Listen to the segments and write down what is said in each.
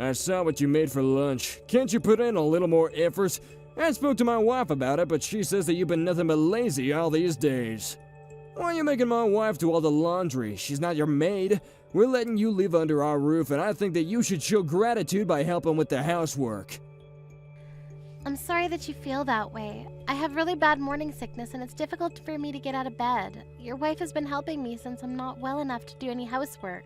I saw what you made for lunch. Can't you put in a little more effort? I spoke to my wife about it, but she says that you've been nothing but lazy all these days. Why are you making my wife do all the laundry? She's not your maid. We're letting you live under our roof, and I think that you should show gratitude by helping with the housework. I'm sorry that you feel that way. I have really bad morning sickness and it's difficult for me to get out of bed. Your wife has been helping me since I'm not well enough to do any housework.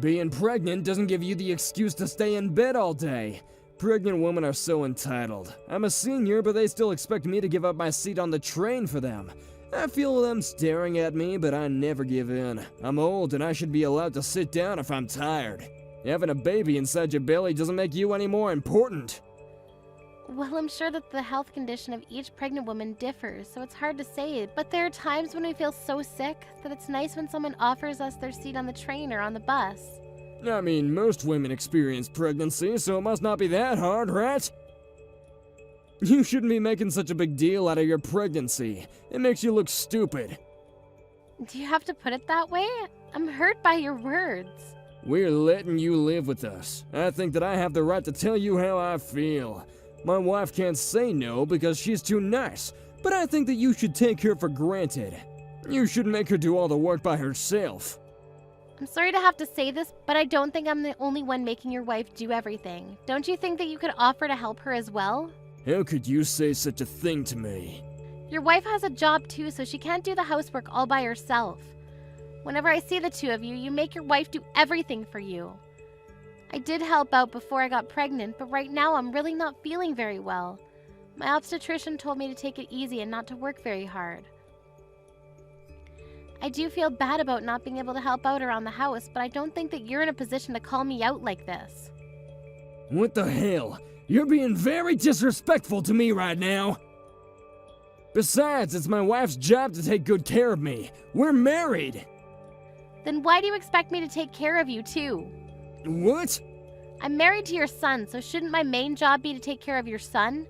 Being pregnant doesn't give you the excuse to stay in bed all day. Pregnant women are so entitled. I'm a senior, but they still expect me to give up my seat on the train for them. I feel them staring at me, but I never give in. I'm old and I should be allowed to sit down if I'm tired. Having a baby inside your belly doesn't make you any more important. Well, I'm sure that the health condition of each pregnant woman differs, so it's hard to say, but there are times when we feel so sick that it's nice when someone offers us their seat on the train or on the bus. I mean, most women experience pregnancy, so it must not be that hard, right? You shouldn't be making such a big deal out of your pregnancy. It makes you look stupid. Do you have to put it that way? I'm hurt by your words. We're letting you live with us. I think that I have the right to tell you how I feel. My wife can't say no because she's too nice, but I think that you should take her for granted. You shouldn't make her do all the work by herself. I'm sorry to have to say this, but I don't think I'm the only one making your wife do everything. Don't you think that you could offer to help her as well? How could you say such a thing to me? Your wife has a job too, so she can't do the housework all by herself. Whenever I see the two of you, you make your wife do everything for you. I did help out before I got pregnant, but right now I'm really not feeling very well. My obstetrician told me to take it easy and not to work very hard. I do feel bad about not being able to help out around the house, but I don't think that you're in a position to call me out like this. What the hell? You're being very disrespectful to me right now. Besides, it's my wife's job to take good care of me. We're married. Then why do you expect me to take care of you too? What? I'm married to your son, so shouldn't my main job be to take care of your son?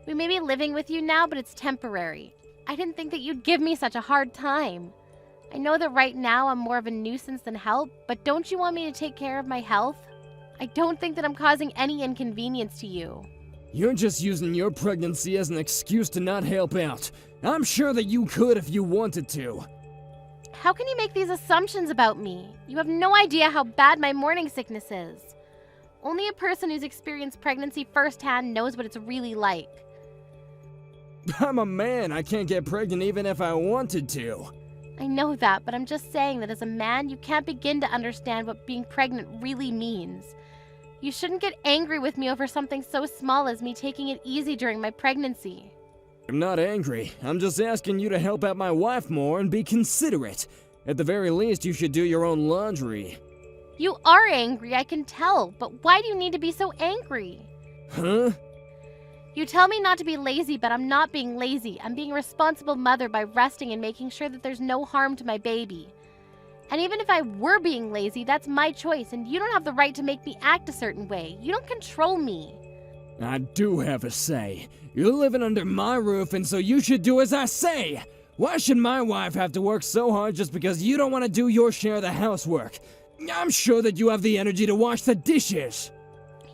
We may be living with you now, but it's temporary. I didn't think that you'd give me such a hard time. I know that right now I'm more of a nuisance than help, but don't you want me to take care of my health? I don't think that I'm causing any inconvenience to you. You're just using your pregnancy as an excuse to not help out. I'm sure that you could if you wanted to. How can you make these assumptions about me? You have no idea how bad my morning sickness is. Only a person who's experienced pregnancy firsthand knows what it's really like. I'm a man. I can't get pregnant even if I wanted to. I know that, but I'm just saying that as a man, you can't begin to understand what being pregnant really means. You shouldn't get angry with me over something so small as me taking it easy during my pregnancy. I'm not angry. I'm just asking you to help out my wife more and be considerate. At the very least, you should do your own laundry. You are angry, I can tell, but why do you need to be so angry? Huh? You tell me not to be lazy, but I'm not being lazy. I'm being a responsible mother by resting and making sure that there's no harm to my baby. And even if I were being lazy, that's my choice, and you don't have the right to make me act a certain way. You don't control me. I do have a say. You're living under my roof, and so you should do as I say. Why should my wife have to work so hard just because you don't want to do your share of the housework? I'm sure that you have the energy to wash the dishes.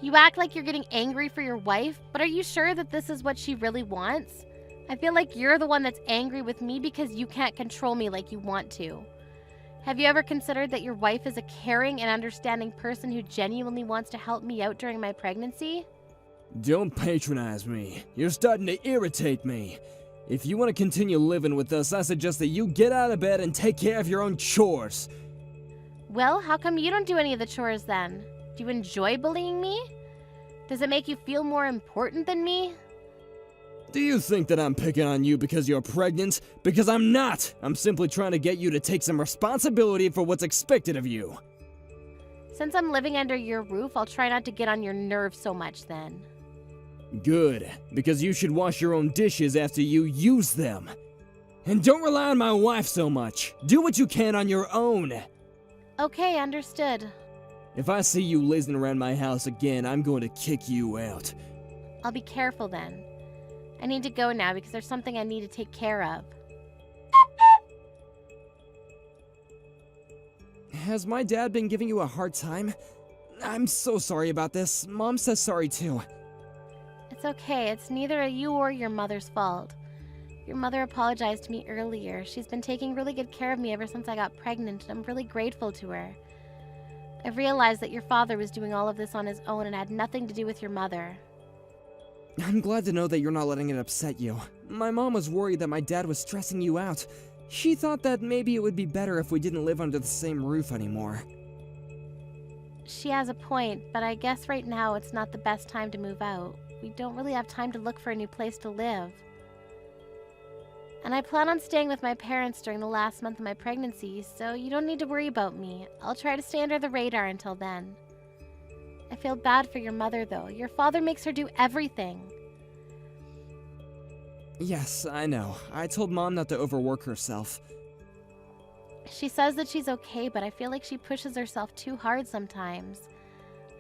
You act like you're getting angry for your wife, but are you sure that this is what she really wants? I feel like you're the one that's angry with me because you can't control me like you want to. Have you ever considered that your wife is a caring and understanding person who genuinely wants to help me out during my pregnancy? Don't patronize me. You're starting to irritate me. If you want to continue living with us, I suggest that you get out of bed and take care of your own chores. Well, how come you don't do any of the chores then? Do you enjoy bullying me? Does it make you feel more important than me? Do you think that I'm picking on you because you're pregnant? Because I'm not! I'm simply trying to get you to take some responsibility for what's expected of you. Since I'm living under your roof, I'll try not to get on your nerves so much then. Good, because you should wash your own dishes after you use them. And don't rely on my wife so much. Do what you can on your own. Okay, understood. If I see you lazing around my house again, I'm going to kick you out. I'll be careful then. I need to go now because there's something I need to take care of. Has my dad been giving you a hard time? I'm so sorry about this. Mom says sorry too. It's okay. It's neither you or your mother's fault. Your mother apologized to me earlier. She's been taking really good care of me ever since I got pregnant, and I'm really grateful to her. I've realized that your father was doing all of this on his own and had nothing to do with your mother. I'm glad to know that you're not letting it upset you. My mom was worried that my dad was stressing you out. She thought that maybe it would be better if we didn't live under the same roof anymore. She has a point, but I guess right now it's not the best time to move out. We don't really have time to look for a new place to live. And I plan on staying with my parents during the last month of my pregnancy, so you don't need to worry about me. I'll try to stay under the radar until then. I feel bad for your mother, though. Your father makes her do everything. Yes, I know. I told Mom not to overwork herself. She says that she's okay, but I feel like she pushes herself too hard sometimes.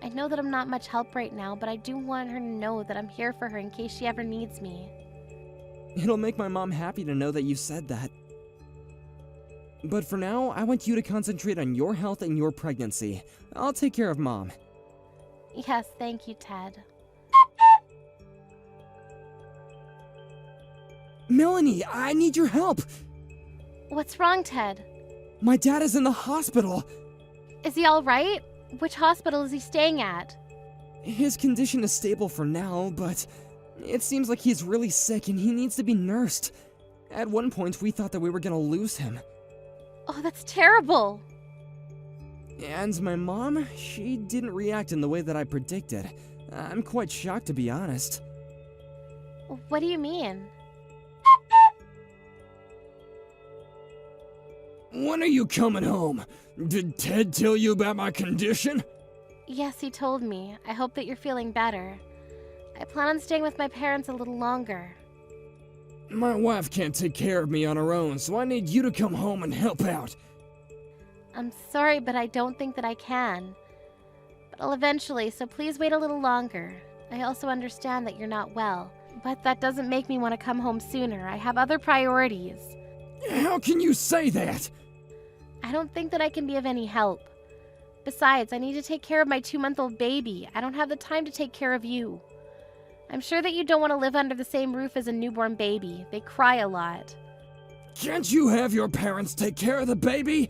I know that I'm not much help right now, but I do want her to know that I'm here for her in case she ever needs me. It'll make my mom happy to know that you said that. But for now, I want you to concentrate on your health and your pregnancy. I'll take care of Mom. Yes, thank you, Ted. Melanie, I need your help! What's wrong, Ted? My dad is in the hospital! Is he alright? Which hospital is he staying at? His condition is stable for now, but it seems like he's really sick and he needs to be nursed. At one point, we thought that we were gonna lose him. Oh, that's terrible! And my mom, she didn't react in the way that I predicted. I'm quite shocked, to be honest. What do you mean? When are you coming home? Did Ted tell you about my condition? Yes, he told me. I hope that you're feeling better. I plan on staying with my parents a little longer. My wife can't take care of me on her own, so I need you to come home and help out. I'm sorry, but I don't think that I can. But I'll eventually, so please wait a little longer. I also understand that you're not well, but that doesn't make me want to come home sooner. I have other priorities. How can you say that? I don't think that I can be of any help. Besides, I need to take care of my 2-month-old baby. I don't have the time to take care of you. I'm sure that you don't want to live under the same roof as a newborn baby. They cry a lot. Can't you have your parents take care of the baby?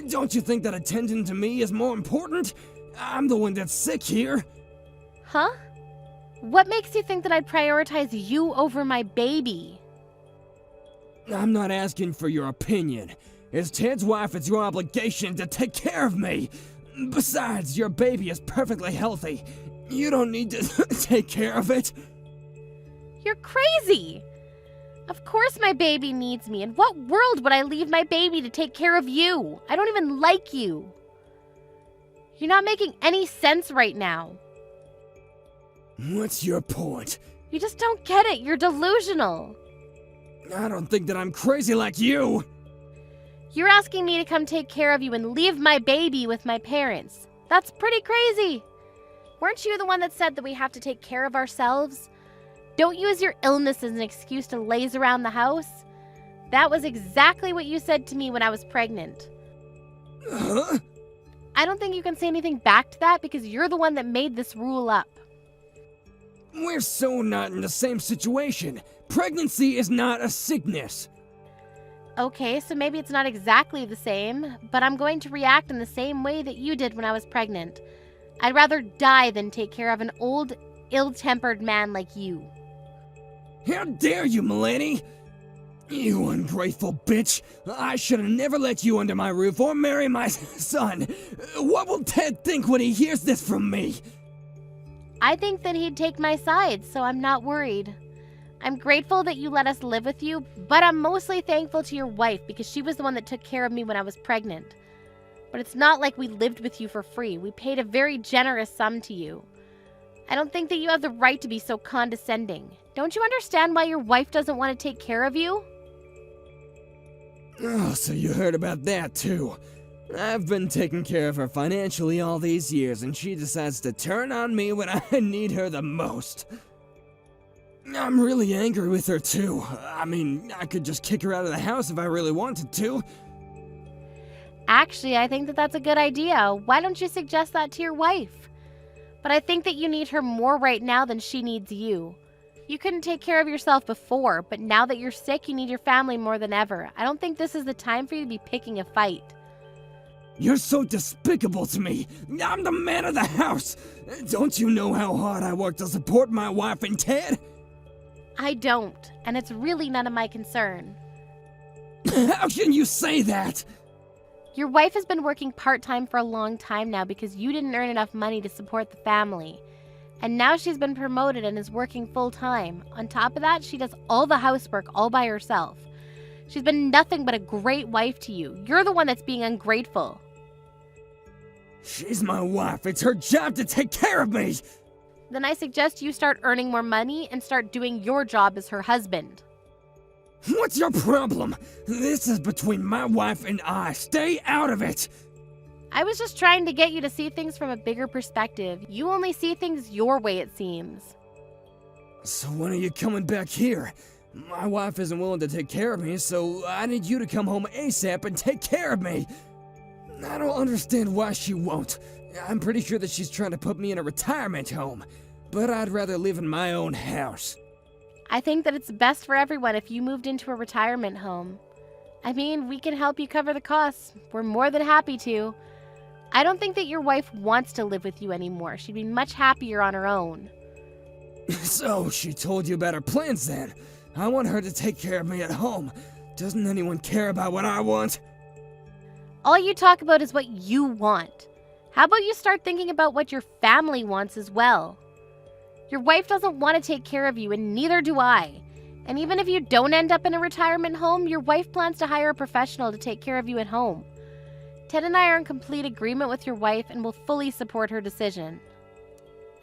Don't you think that attending to me is more important? I'm the one that's sick here. Huh? What makes you think that I'd prioritize you over my baby? I'm not asking for your opinion. As Ted's wife, it's your obligation to take care of me. Besides, your baby is perfectly healthy. You don't need to take care of it. You're crazy! Of course my baby needs me. In what world would I leave my baby to take care of you? I don't even like you. You're not making any sense right now. What's your point? You just don't get it. You're delusional. I don't think that I'm crazy like you. You're asking me to come take care of you and leave my baby with my parents. That's pretty crazy. Weren't you the one that said that we have to take care of ourselves? Don't use your illness as an excuse to laze around the house. That was exactly what you said to me when I was pregnant. Huh? I don't think you can say anything back to that because you're the one that made this rule up. We're so not in the same situation. Pregnancy is not a sickness. Okay, so maybe it's not exactly the same, but I'm going to react in the same way that you did when I was pregnant. I'd rather die than take care of an old, ill-tempered man like you. How dare you, Melanie? You ungrateful bitch. I should have never let you under my roof or marry my son. What will Ted think when he hears this from me? I think that he'd take my side, so I'm not worried. I'm grateful that you let us live with you, but I'm mostly thankful to your wife because she was the one that took care of me when I was pregnant. But it's not like we lived with you for free. We paid a very generous sum to you. I don't think that you have the right to be so condescending. Don't you understand why your wife doesn't want to take care of you? Oh, so you heard about that too. I've been taking care of her financially all these years, and she decides to turn on me when I need her the most. I'm really angry with her too. I mean, I could just kick her out of the house if I really wanted to. Actually, I think that that's a good idea. Why don't you suggest that to your wife? But I think that you need her more right now than she needs you. You couldn't take care of yourself before, but now that you're sick, you need your family more than ever. I don't think this is the time for you to be picking a fight. You're so despicable to me. I'm the man of the house. Don't you know how hard I work to support my wife and Ted? I don't, and it's really none of my concern. How can you say that? Your wife has been working part-time for a long time now because you didn't earn enough money to support the family. And now she's been promoted and is working full-time. On top of that, she does all the housework all by herself. She's been nothing but a great wife to you. You're the one that's being ungrateful. She's my wife. It's her job to take care of me. Then I suggest you start earning more money and start doing your job as her husband. What's your problem? This is between my wife and I. Stay out of it. I was just trying to get you to see things from a bigger perspective. You only see things your way, it seems. So when are you coming back here? My wife isn't willing to take care of me, so I need you to come home ASAP and take care of me. I don't understand why she won't. I'm pretty sure that she's trying to put me in a retirement home, but I'd rather live in my own house. I think that it's best for everyone if you moved into a retirement home. I mean, we can help you cover the costs. We're more than happy to. I don't think that your wife wants to live with you anymore. She'd be much happier on her own. So, she told you about her plans then. I want her to take care of me at home. Doesn't anyone care about what I want? All you talk about is what you want. How about you start thinking about what your family wants as well? Your wife doesn't want to take care of you, and neither do I. And even if you don't end up in a retirement home, your wife plans to hire a professional to take care of you at home. Ted and I are in complete agreement with your wife and will fully support her decision.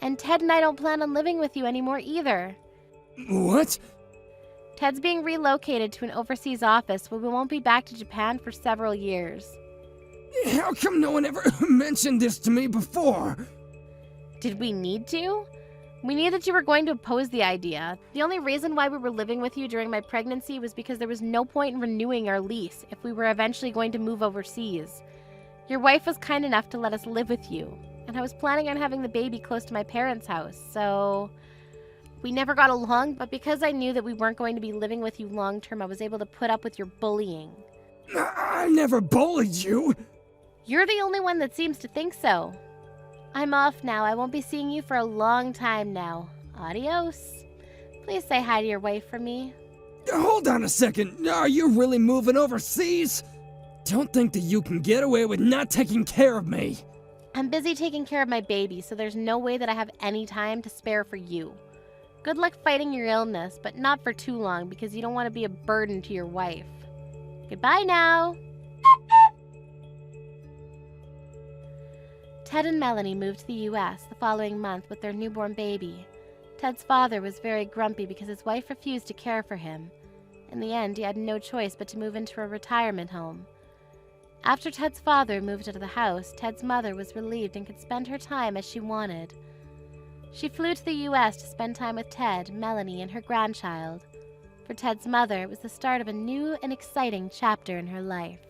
And Ted and I don't plan on living with you anymore either. What? Ted's being relocated to an overseas office where we won't be back to Japan for several years. How come no one ever mentioned this to me before? Did we need to? We knew that you were going to oppose the idea. The only reason why we were living with you during my pregnancy was because there was no point in renewing our lease if we were eventually going to move overseas. Your wife was kind enough to let us live with you, and I was planning on having the baby close to my parents' house, so we never got along, but because I knew that we weren't going to be living with you long term, I was able to put up with your bullying. I never bullied you. You're the only one that seems to think so. I'm off now. I won't be seeing you for a long time now. Adios. Please say hi to your wife for me. Hold on a second. Are you really moving overseas? Don't think that you can get away with not taking care of me. I'm busy taking care of my baby, so there's no way that I have any time to spare for you. Good luck fighting your illness, but not for too long because you don't want to be a burden to your wife. Goodbye now. Ted and Melanie moved to the U.S. the following month with their newborn baby. Ted's father was very grumpy because his wife refused to care for him. In the end, he had no choice but to move into a retirement home. After Ted's father moved out of the house, Ted's mother was relieved and could spend her time as she wanted. She flew to the U.S. to spend time with Ted, Melanie, and her grandchild. For Ted's mother, it was the start of a new and exciting chapter in her life.